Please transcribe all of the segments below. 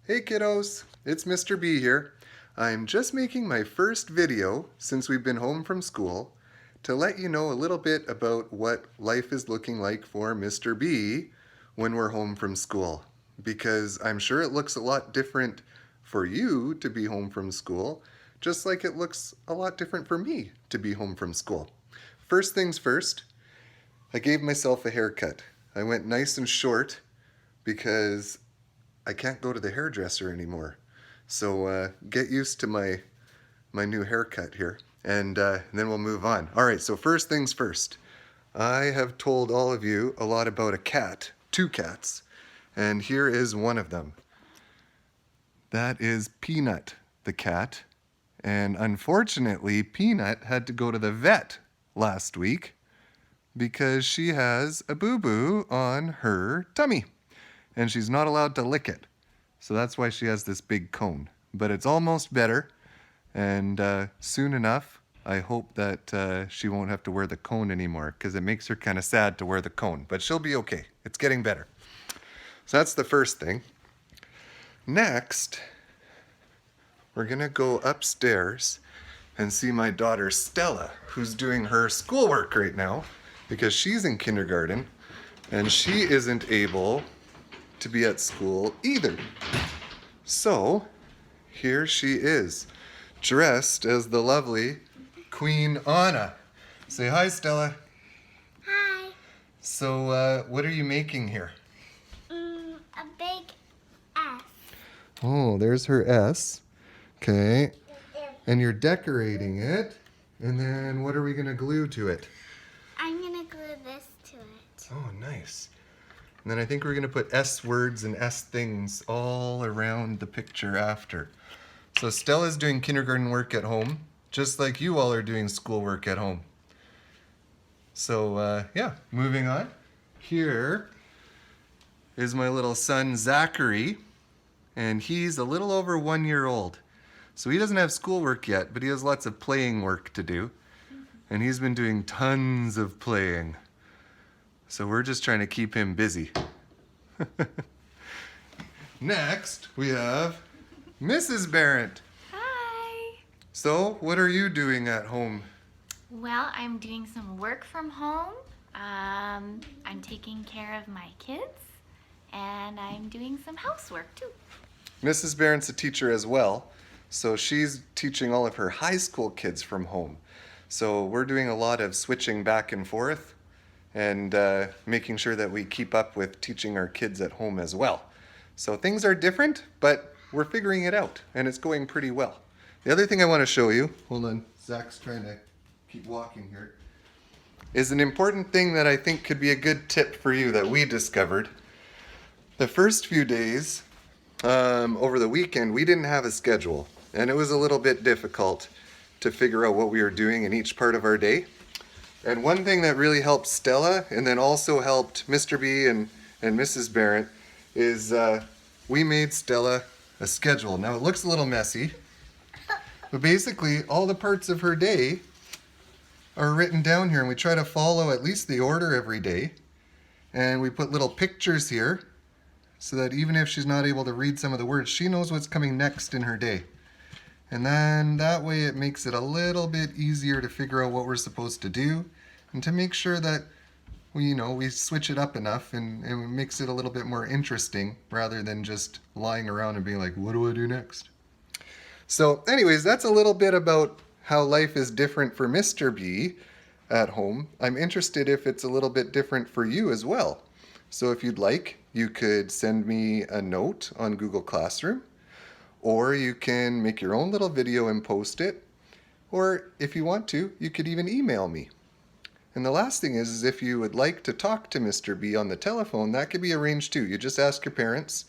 Hey kiddos, it's Mr. B here. I'm just making my first video since we've been home from school to let you know a little bit about what life is looking like for Mr. B when we're home from school. Because I'm sure it looks a lot different for you to be home from school, just like it looks a lot different for me to be home from school. First things first, I gave myself a haircut. I went nice and short because I can't go to the hairdresser anymore. So get used to my new haircut here, and then we'll move on. All right, so first things first. I have told all of you a lot about a cat, two cats, and here is one of them. That is Peanut, the cat, and unfortunately Peanut had to go to the vet last week because she has a boo-boo on her tummy. And she's not allowed to lick it. So that's why she has this big cone. But it's almost better, and soon enough, I hope that she won't have to wear the cone anymore, because it makes her kind of sad to wear the cone. But she'll be okay. It's getting better. So that's the first thing. Next, we're going to go upstairs and see my daughter Stella, who's doing her schoolwork right now, because she's in kindergarten, and she isn't able to be at school either. So here she is, dressed as the lovely Queen Anna. Say hi, Stella. Hi. So what are you making here? A big S. Oh, there's her S. Okay. And you're decorating it. And then what are we gonna glue to it? I'm gonna glue this to it. Oh, nice. And then I think we're going to put S words and S things all around the picture after. So Stella's doing kindergarten work at home, just like you all are doing schoolwork at home. So yeah, moving on. Here is my little son Zachary, and he's a little over 1 year old. So he doesn't have schoolwork yet, but he has lots of playing work to do. And he's been doing tons of playing. So we're just trying to keep him busy. Next, we have Mrs. Barrett. Hi. So, what are you doing at home? Well, I'm doing some work from home. I'm taking care of my kids, and I'm doing some housework too. Mrs. Barrett's a teacher as well, so she's teaching all of her high school kids from home. So we're doing a lot of switching back and forth and making sure that we keep up with teaching our kids at home as well. So things are different, but we're figuring it out, and it's going pretty well. The other thing I want to show you, hold on, Zach's trying to keep walking here, is an important thing that I think could be a good tip for you that we discovered. The first few days over the weekend, we didn't have a schedule, and it was a little bit difficult to figure out what we were doing in each part of our day. And one thing that really helped Stella, and then also helped Mr. B and Mrs. Barrett, is we made Stella a schedule. Now it looks a little messy, but basically all the parts of her day are written down here, and we try to follow at least the order every day. And we put little pictures here so that even if she's not able to read some of the words, she knows what's coming next in her day. And then that way it makes it a little bit easier to figure out what we're supposed to do, and to make sure that we switch it up enough, and it makes it a little bit more interesting rather than just lying around and being like, what do I do next? So anyways, that's a little bit about how life is different for Mr. B at home. I'm interested if it's a little bit different for you as well. So if you'd like, you could send me a note on Google Classroom, or you can make your own little video and post it, or if you want to, you could even email me. And the last thing is if you would like to talk to Mr. B on the telephone, that could be arranged too. You just ask your parents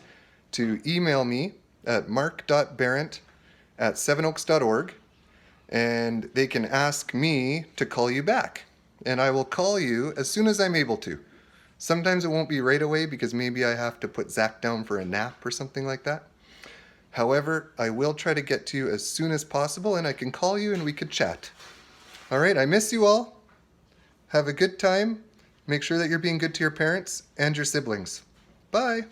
to email me at mark.barrett@sevenoaks.org, and they can ask me to call you back. And I will call you as soon as I'm able to. Sometimes it won't be right away because maybe I have to put Zach down for a nap or something like that. However, I will try to get to you as soon as possible, and I can call you and we could chat. All right, I miss you all. Have a good time. Make sure that you're being good to your parents and your siblings. Bye.